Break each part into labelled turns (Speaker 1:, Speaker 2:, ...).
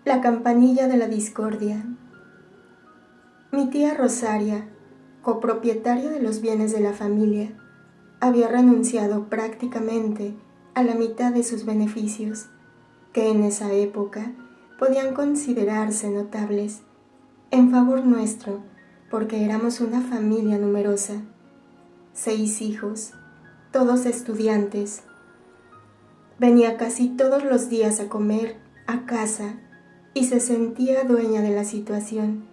Speaker 1: La campanilla de la discordia. Mi tía Rosaria, copropietaria de los bienes de la familia, había renunciado prácticamente a la mitad de sus beneficios, que en esa época podían considerarse notables, en favor nuestro, porque éramos una familia numerosa, 6 hijos, todos estudiantes. Venía casi todos los días a comer a casa y se sentía dueña de la situación.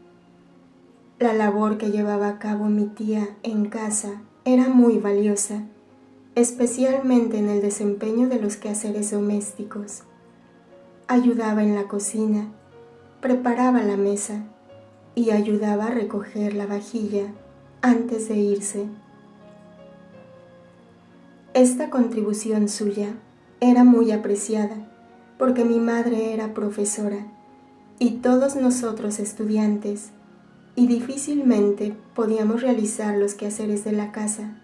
Speaker 1: La labor que llevaba a cabo mi tía en casa era muy valiosa, especialmente en el desempeño de los quehaceres domésticos. Ayudaba en la cocina, preparaba la mesa y ayudaba a recoger la vajilla antes de irse. Esta contribución suya era muy apreciada porque mi madre era profesora y todos nosotros estudiantes, y difícilmente podíamos realizar los quehaceres de la casa.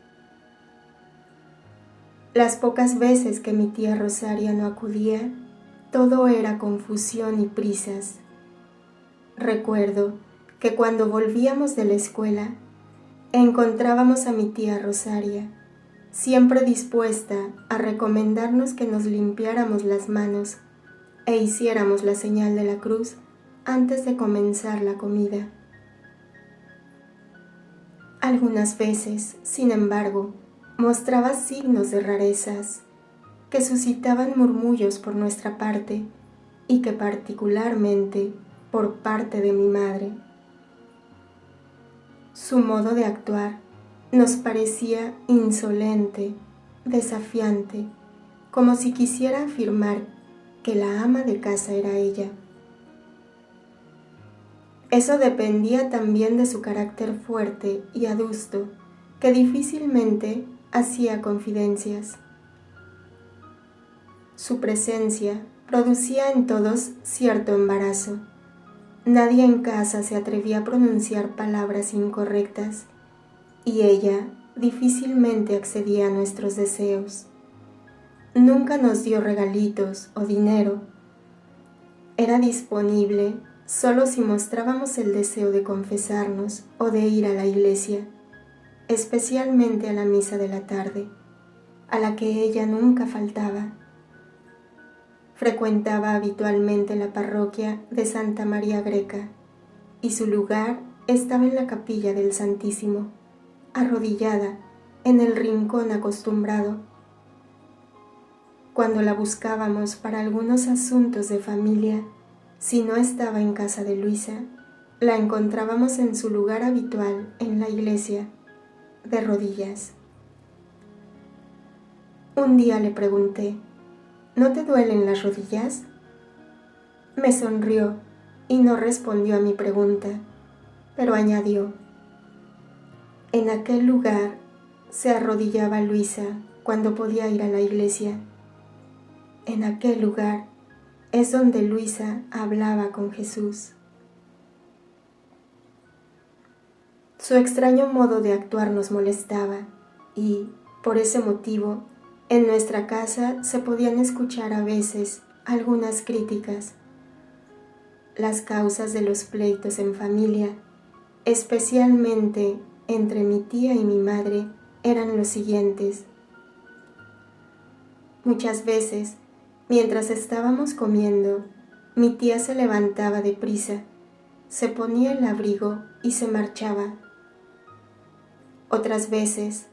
Speaker 1: Las pocas veces que mi tía Rosaria no acudía, todo era confusión y prisas. Recuerdo que cuando volvíamos de la escuela, encontrábamos a mi tía Rosaria, siempre dispuesta a recomendarnos que nos limpiáramos las manos e hiciéramos la señal de la cruz antes de comenzar la comida. Algunas veces, sin embargo, mostraba signos de rarezas que suscitaban murmullos por nuestra parte y que particularmente por parte de mi madre. Su modo de actuar nos parecía insolente, desafiante, como si quisiera afirmar que la ama de casa era ella. Eso dependía también de su carácter fuerte y adusto, que difícilmente hacía confidencias. Su presencia producía en todos cierto embarazo. Nadie en casa se atrevía a pronunciar palabras incorrectas, y ella difícilmente accedía a nuestros deseos. Nunca nos dio regalitos o dinero. Era disponible solo si mostrábamos el deseo de confesarnos o de ir a la iglesia, especialmente a la misa de la tarde, a la que ella nunca faltaba. Frecuentaba habitualmente la parroquia de Santa María Greca, y su lugar estaba en la capilla del Santísimo, arrodillada en el rincón acostumbrado. Cuando la buscábamos para algunos asuntos de familia, si no estaba en casa de Luisa, la encontrábamos en su lugar habitual en la iglesia, de rodillas. Un día le pregunté, ¿no te duelen las rodillas? Me sonrió y no respondió a mi pregunta, pero añadió, en aquel lugar se arrodillaba Luisa cuando podía ir a la iglesia. En aquel lugar es donde Luisa hablaba con Jesús. Su extraño modo de actuar nos molestaba y, por ese motivo, en nuestra casa se podían escuchar a veces algunas críticas. Las causas de los pleitos en familia, especialmente entre mi tía y mi madre, eran los siguientes. Muchas veces, mientras estábamos comiendo, mi tía se levantaba deprisa, se ponía el abrigo y se marchaba. Otras veces,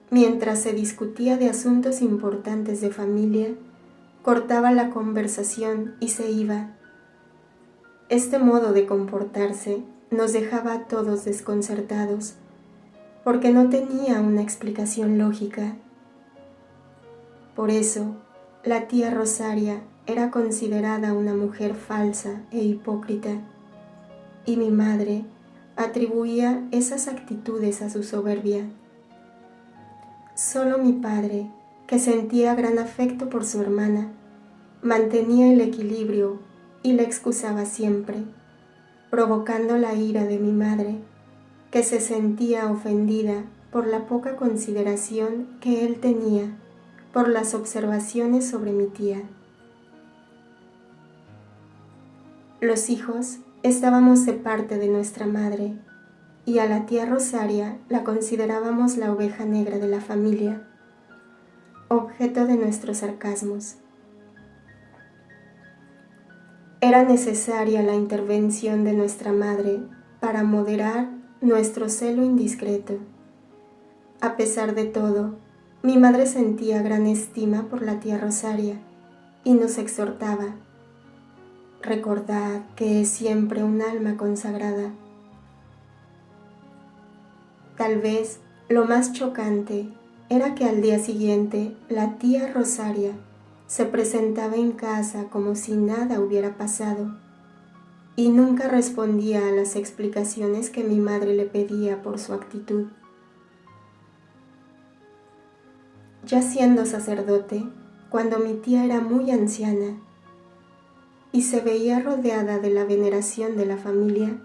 Speaker 1: mientras se discutía de asuntos importantes de familia, cortaba la conversación y se iba. Este modo de comportarse nos dejaba a todos desconcertados, porque no tenía una explicación lógica. Por eso, la tía Rosaria era considerada una mujer falsa e hipócrita, y mi madre atribuía esas actitudes a su soberbia. Solo mi padre, que sentía gran afecto por su hermana, mantenía el equilibrio y la excusaba siempre, provocando la ira de mi madre, que se sentía ofendida por la poca consideración que él tenía por las observaciones sobre mi tía. Los hijos estábamos de parte de nuestra madre y a la tía Rosaria la considerábamos la oveja negra de la familia, objeto de nuestros sarcasmos. Era necesaria la intervención de nuestra madre para moderar nuestro celo indiscreto. A pesar de todo, mi madre sentía gran estima por la tía Rosaria y nos exhortaba: recordad que es siempre un alma consagrada. Tal vez lo más chocante era que al día siguiente la tía Rosaria se presentaba en casa como si nada hubiera pasado y nunca respondía a las explicaciones que mi madre le pedía por su actitud. Ya siendo sacerdote, cuando mi tía era muy anciana y se veía rodeada de la veneración de la familia,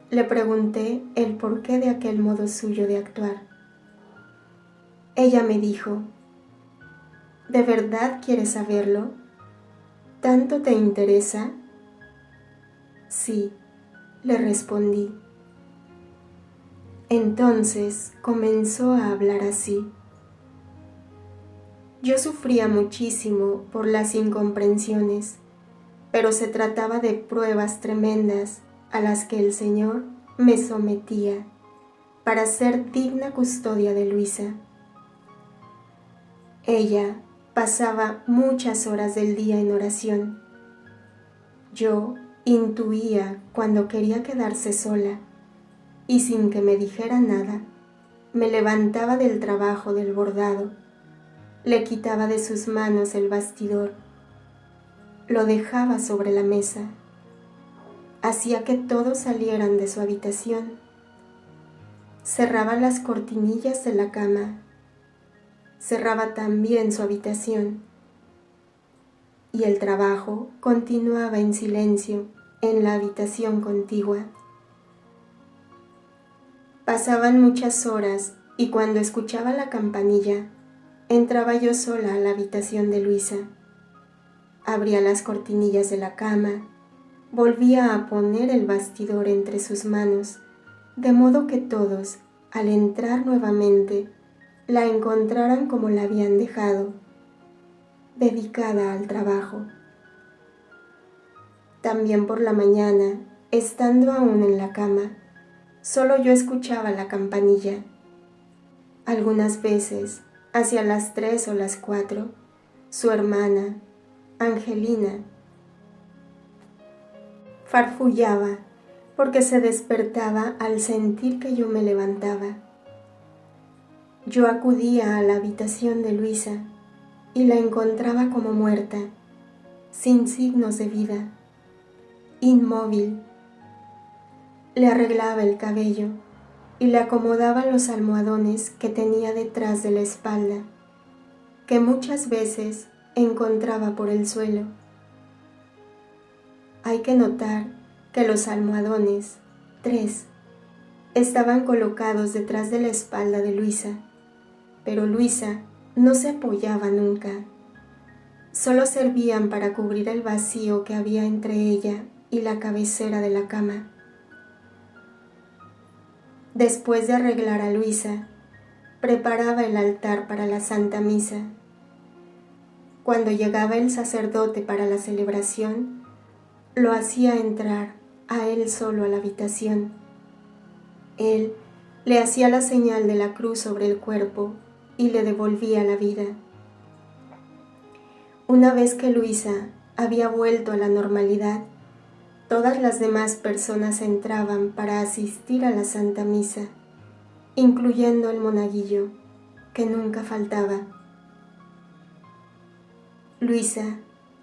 Speaker 1: le pregunté el porqué de aquel modo suyo de actuar. Ella me dijo: ¿de verdad quieres saberlo? ¿Tanto te interesa? Sí, le respondí. Entonces comenzó a hablar así. Yo sufría muchísimo por las incomprensiones, pero se trataba de pruebas tremendas a las que el Señor me sometía para ser digna custodia de Luisa. Ella pasaba muchas horas del día en oración. Yo intuía cuando quería quedarse sola y sin que me dijera nada, me levantaba del trabajo del bordado, le quitaba de sus manos el bastidor, lo dejaba sobre la mesa, hacía que todos salieran de su habitación, cerraba las cortinillas de la cama, cerraba también su habitación, y el trabajo continuaba en silencio en la habitación contigua. Pasaban muchas horas y cuando escuchaba la campanilla, entraba yo sola a la habitación de Luisa. Abría las cortinillas de la cama, volvía a poner el bastidor entre sus manos, de modo que todos, al entrar nuevamente, la encontraran como la habían dejado, dedicada al trabajo. También por la mañana, estando aún en la cama, solo yo escuchaba la campanilla. Algunas veces, hacia las 3 o las 4, su hermana, Angelina, farfullaba porque se despertaba al sentir que yo me levantaba. Yo acudía a la habitación de Luisa y la encontraba como muerta, sin signos de vida, inmóvil. Le arreglaba el cabello y le acomodaba los almohadones que tenía detrás de la espalda, que muchas veces encontraba por el suelo. Hay que notar que los almohadones, 3, estaban colocados detrás de la espalda de Luisa, pero Luisa no se apoyaba nunca. Solo servían para cubrir el vacío que había entre ella y la cabecera de la cama. Después de arreglar a Luisa, preparaba el altar para la Santa Misa. Cuando llegaba el sacerdote para la celebración, lo hacía entrar a él solo a la habitación. Él le hacía la señal de la cruz sobre el cuerpo y le devolvía la vida. Una vez que Luisa había vuelto a la normalidad, todas las demás personas entraban para asistir a la Santa Misa, incluyendo el monaguillo, que nunca faltaba. Luisa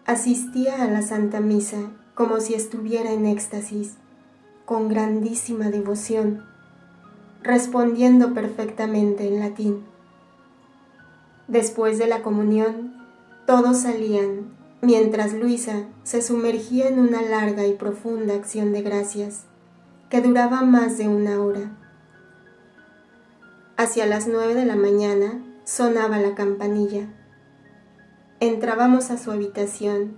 Speaker 1: asistía a la Santa Misa como si estuviera en éxtasis, con grandísima devoción, respondiendo perfectamente en latín. Después de la comunión, todos salían, mientras Luisa se sumergía en una larga y profunda acción de gracias, que duraba más de 1 hora. Hacia las 9 de la mañana sonaba la campanilla. Entrábamos a su habitación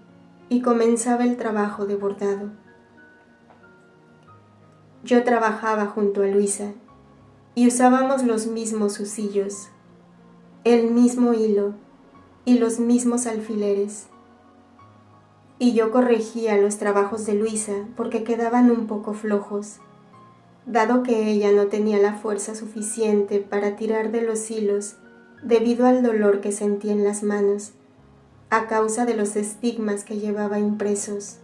Speaker 1: y comenzaba el trabajo de bordado. Yo trabajaba junto a Luisa y usábamos los mismos husillos, el mismo hilo y los mismos alfileres. Y yo corregía los trabajos de Luisa porque quedaban un poco flojos, dado que ella no tenía la fuerza suficiente para tirar de los hilos debido al dolor que sentía en las manos, a causa de los estigmas que llevaba impresos.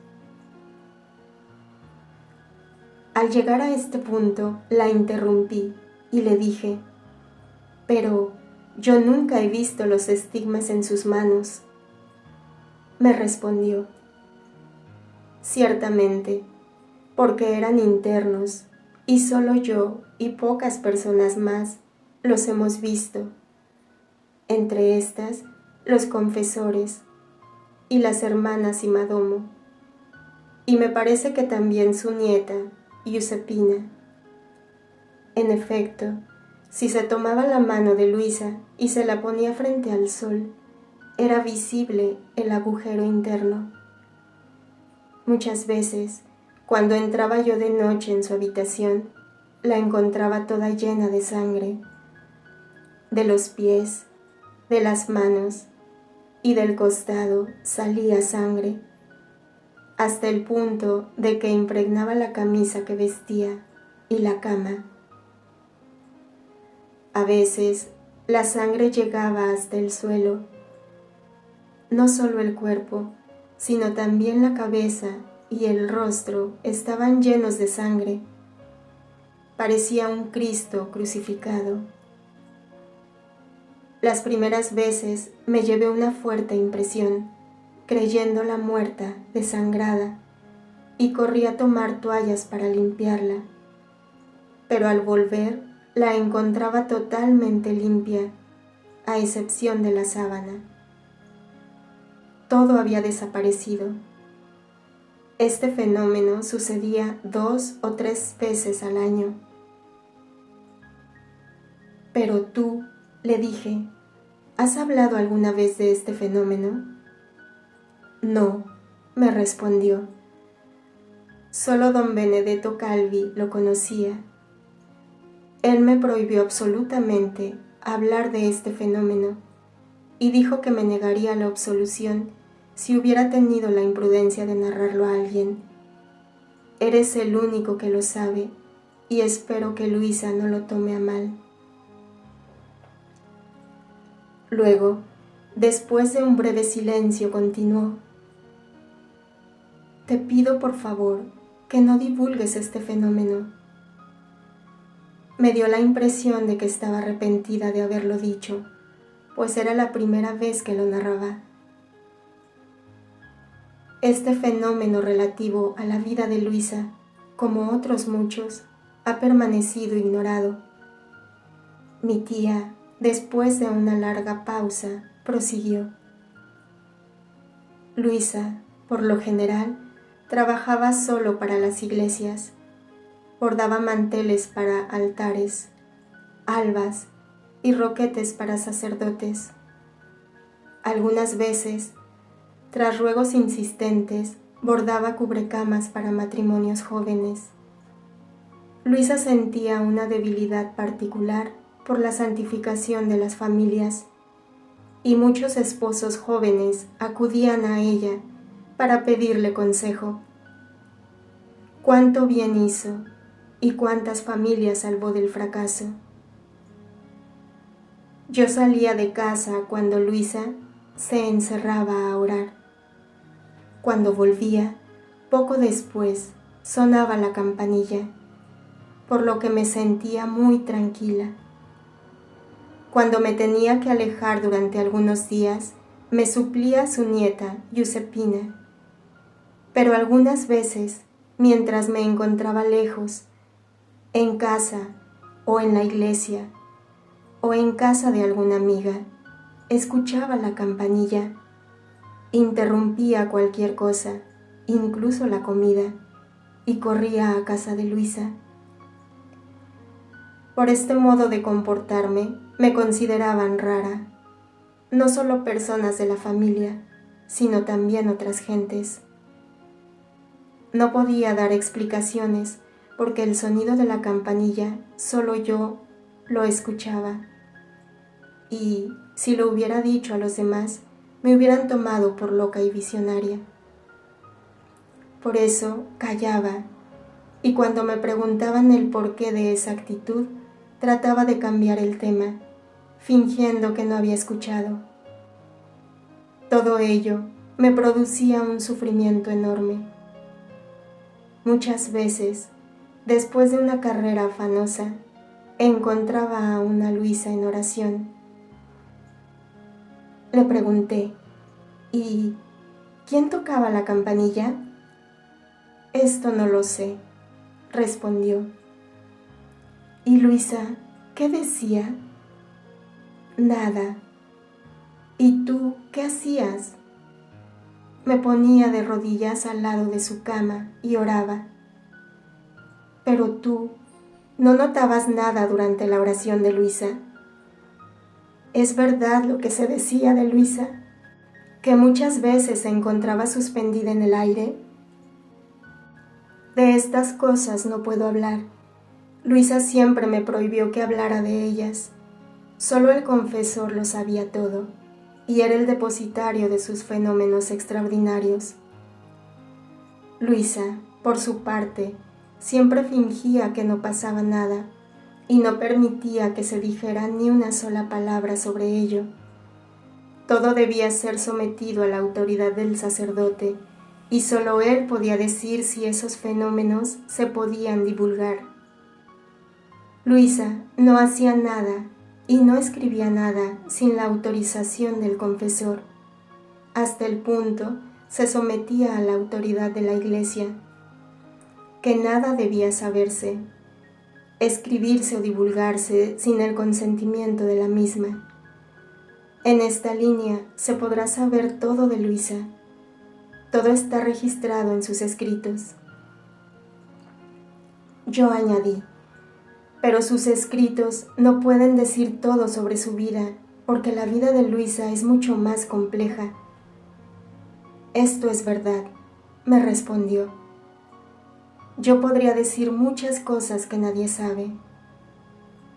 Speaker 1: Al llegar a este punto, la interrumpí y le dije: «Pero yo nunca he visto los estigmas en sus manos». Me respondió: «Ciertamente, porque eran internos, y solo yo y pocas personas más los hemos visto, entre estas los confesores y las hermanas Imadomo, y me parece que también su nieta, Giuseppina». En efecto, si se tomaba la mano de Luisa y se la ponía frente al sol, era visible el agujero interno. Muchas veces, cuando entraba yo de noche en su habitación, la encontraba toda llena de sangre. De los pies, de las manos y del costado salía sangre, hasta el punto de que impregnaba la camisa que vestía y la cama. A veces, la sangre llegaba hasta el suelo. No solo el cuerpo, sino también la cabeza y el rostro estaban llenos de sangre. Parecía un Cristo crucificado. Las primeras veces me llevé una fuerte impresión, creyéndola muerta, desangrada, y corrí a tomar toallas para limpiarla. Pero al volver, la encontraba totalmente limpia, a excepción de la sábana. Todo había desaparecido. Este fenómeno sucedía 2 o 3 veces al año. «Pero tú», le dije, «¿has hablado alguna vez de este fenómeno?» «No», me respondió. «Solo don Benedetto Calvi lo conocía. Él me prohibió absolutamente hablar de este fenómeno y dijo que me negaría la absolución si hubiera tenido la imprudencia de narrarlo a alguien. Eres el único que lo sabe y espero que Luisa no lo tome a mal». Luego, después de un breve silencio, continuó: «Te pido por favor que no divulgues este fenómeno». Me dio la impresión de que estaba arrepentida de haberlo dicho, pues era la primera vez que lo narraba. Este fenómeno relativo a la vida de Luisa, como otros muchos, ha permanecido ignorado. Mi tía, después de una larga pausa, prosiguió: «Luisa, por lo general, trabajaba solo para las iglesias. Bordaba manteles para altares, albas y roquetes para sacerdotes. Algunas veces, tras ruegos insistentes, bordaba cubrecamas para matrimonios jóvenes. Luisa sentía una debilidad particular por la santificación de las familias, y muchos esposos jóvenes acudían a ella para pedirle consejo. Cuánto bien hizo y cuántas familias salvó del fracaso. Yo salía de casa cuando Luisa se encerraba a orar. Cuando volvía, poco después, sonaba la campanilla, por lo que me sentía muy tranquila. Cuando me tenía que alejar durante algunos días, me suplía su nieta, Giuseppina. Pero algunas veces, mientras me encontraba lejos, en casa o en la iglesia o en casa de alguna amiga, escuchaba la campanilla, interrumpía cualquier cosa, incluso la comida, y corría a casa de Luisa. Por este modo de comportarme, me consideraban rara, no solo personas de la familia, sino también otras gentes. No podía dar explicaciones porque el sonido de la campanilla solo yo lo escuchaba, y si lo hubiera dicho a los demás, me hubieran tomado por loca y visionaria. Por eso callaba, y cuando me preguntaban el porqué de esa actitud, trataba de cambiar el tema, fingiendo que no había escuchado. Todo ello me producía un sufrimiento enorme. Muchas veces, después de una carrera afanosa, encontraba a una Luisa en oración. Le pregunté, ¿y quién tocaba la campanilla? Esto no lo sé, respondió. ¿Y Luisa, qué decía? Nada. ¿Y tú qué hacías? Me ponía de rodillas al lado de su cama y oraba. Pero tú, ¿no notabas nada durante la oración de Luisa? ¿Es verdad lo que se decía de Luisa? ¿Que muchas veces se encontraba suspendida en el aire? De estas cosas no puedo hablar. Luisa siempre me prohibió que hablara de ellas. Solo el confesor lo sabía todo, y era el depositario de sus fenómenos extraordinarios. Luisa, por su parte, siempre fingía que no pasaba nada, y no permitía que se dijera ni una sola palabra sobre ello. Todo debía ser sometido a la autoridad del sacerdote, y solo él podía decir si esos fenómenos se podían divulgar. Luisa no hacía nada y no escribía nada sin la autorización del confesor. Hasta el punto se sometía a la autoridad de la Iglesia, que nada debía saberse, escribirse o divulgarse sin el consentimiento de la misma. En esta línea se podrá saber todo de Luisa. Todo está registrado en sus escritos. Yo añadí, pero sus escritos no pueden decir todo sobre su vida, porque la vida de Luisa es mucho más compleja. Esto es verdad, me respondió. Yo podría decir muchas cosas que nadie sabe.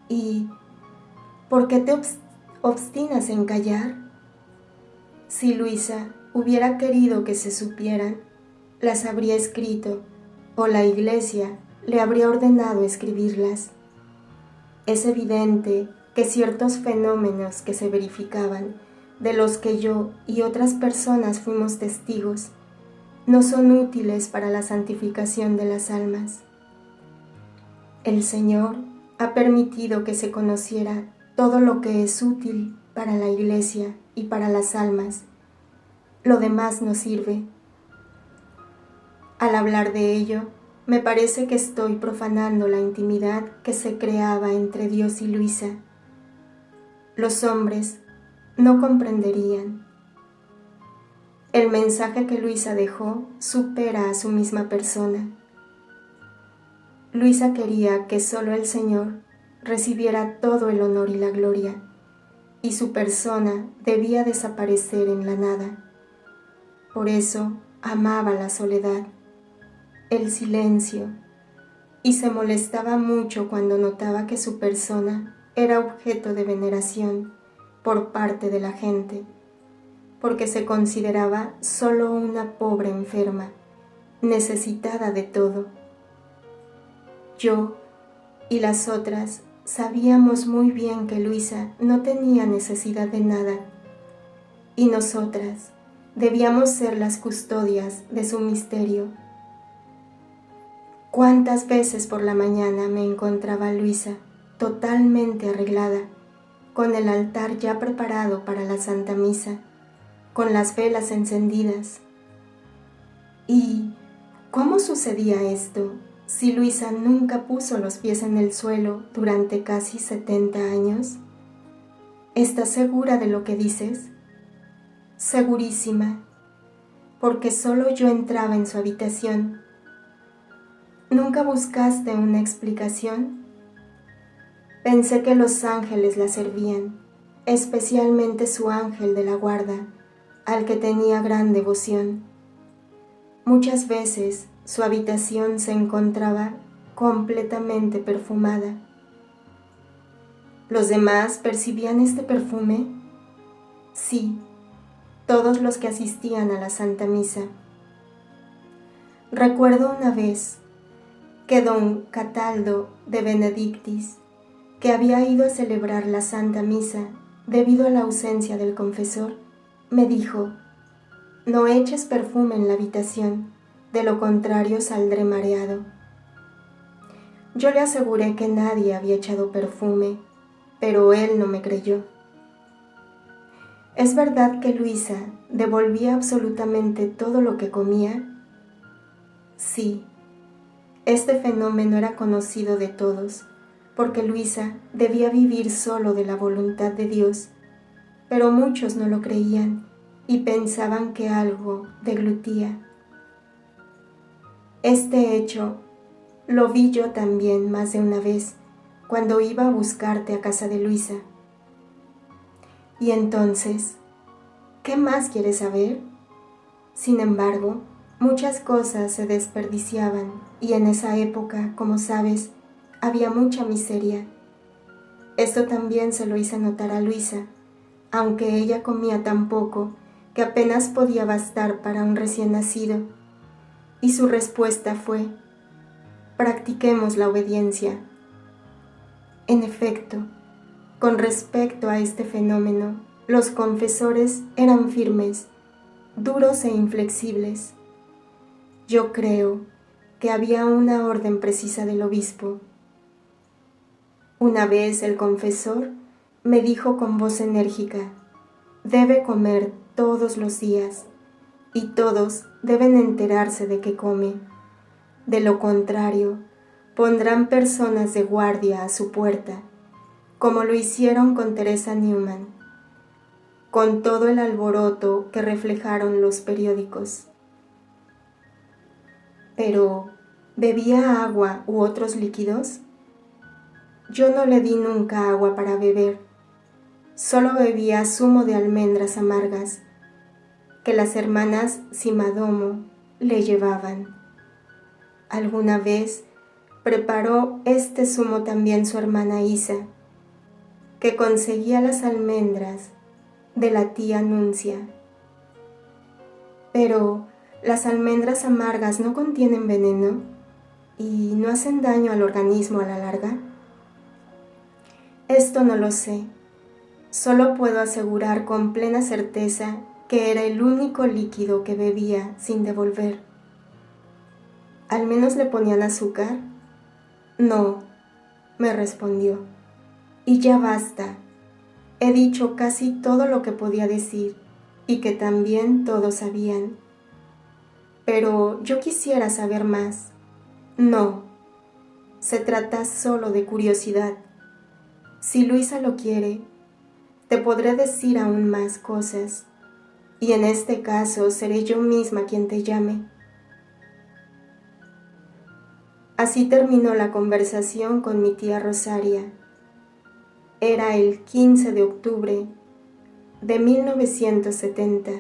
Speaker 1: ¿Y por qué te obstinas en callar? Si Luisa hubiera querido que se supieran, las habría escrito, o la Iglesia le habría ordenado escribirlas. Es evidente que ciertos fenómenos que se verificaban, de los que yo y otras personas fuimos testigos, no son útiles para la santificación de las almas. El Señor ha permitido que se conociera todo lo que es útil para la Iglesia y para las almas. Lo demás no sirve. Al hablar de ello, me parece que estoy profanando la intimidad que se creaba entre Dios y Luisa. Los hombres no comprenderían. El mensaje que Luisa dejó supera a su misma persona. Luisa quería que solo el Señor recibiera todo el honor y la gloria, y su persona debía desaparecer en la nada. Por eso amaba la soledad, el silencio, y se molestaba mucho cuando notaba que su persona era objeto de veneración por parte de la gente, porque se consideraba solo una pobre enferma, necesitada de todo. Yo y las otras sabíamos muy bien que Luisa no tenía necesidad de nada, y nosotras debíamos ser las custodias de su misterio. ¿Cuántas veces por la mañana me encontraba Luisa totalmente arreglada, con el altar ya preparado para la Santa Misa, con las velas encendidas? ¿Y cómo sucedía esto si Luisa nunca puso los pies en el suelo durante casi 70 años? ¿Estás segura de lo que dices? Segurísima, porque solo yo entraba en su habitación. ¿Nunca buscaste una explicación? Pensé que los ángeles la servían, especialmente su ángel de la guarda, al que tenía gran devoción. Muchas veces su habitación se encontraba completamente perfumada. ¿Los demás percibían este perfume? Sí, todos los que asistían a la Santa Misa. Recuerdo una vez que don Cataldo de Benedictis, que había ido a celebrar la Santa Misa debido a la ausencia del confesor, me dijo: «No eches perfume en la habitación, de lo contrario saldré mareado». Yo le aseguré que nadie había echado perfume, pero él no me creyó. ¿Es verdad que Luisa devolvía absolutamente todo lo que comía? Sí, este fenómeno era conocido de todos, porque Luisa debía vivir solo de la voluntad de Dios, pero muchos no lo creían y pensaban que algo deglutía. Este hecho lo vi yo también más de una vez cuando iba a buscarte a casa de Luisa. Y entonces, ¿qué más quieres saber? Sin embargo, muchas cosas se desperdiciaban y en esa época, como sabes, había mucha miseria. Esto también se lo hice notar a Luisa, aunque ella comía tan poco que apenas podía bastar para un recién nacido. Y su respuesta fue: practiquemos la obediencia. En efecto, con respecto a este fenómeno, los confesores eran firmes, duros e inflexibles. Yo creo que había una orden precisa del obispo. Una vez el confesor me dijo con voz enérgica: debe comer todos los días, y todos deben enterarse de que come. De lo contrario, pondrán personas de guardia a su puerta, como lo hicieron con Teresa Neumann, con todo el alboroto que reflejaron los periódicos. Pero, ¿bebía agua u otros líquidos? Yo no le di nunca agua para beber, solo bebía zumo de almendras amargas, que las hermanas Simadomo le llevaban. Alguna vez preparó este zumo también su hermana Isa, que conseguía las almendras de la tía Nuncia. Pero las almendras amargas no contienen veneno y no hacen daño al organismo a la larga. Esto no lo sé, solo puedo asegurar con plena certeza que era el único líquido que bebía sin devolver. ¿Al menos le ponían azúcar? No, me respondió. Y ya basta. He dicho casi todo lo que podía decir y que también todos sabían. Pero yo quisiera saber más. No, se trata solo de curiosidad. Si Luisa lo quiere, te podré decir aún más cosas, y en este caso seré yo misma quien te llame. Así terminó la conversación con mi tía Rosaria. Era el 15 de octubre de 1970.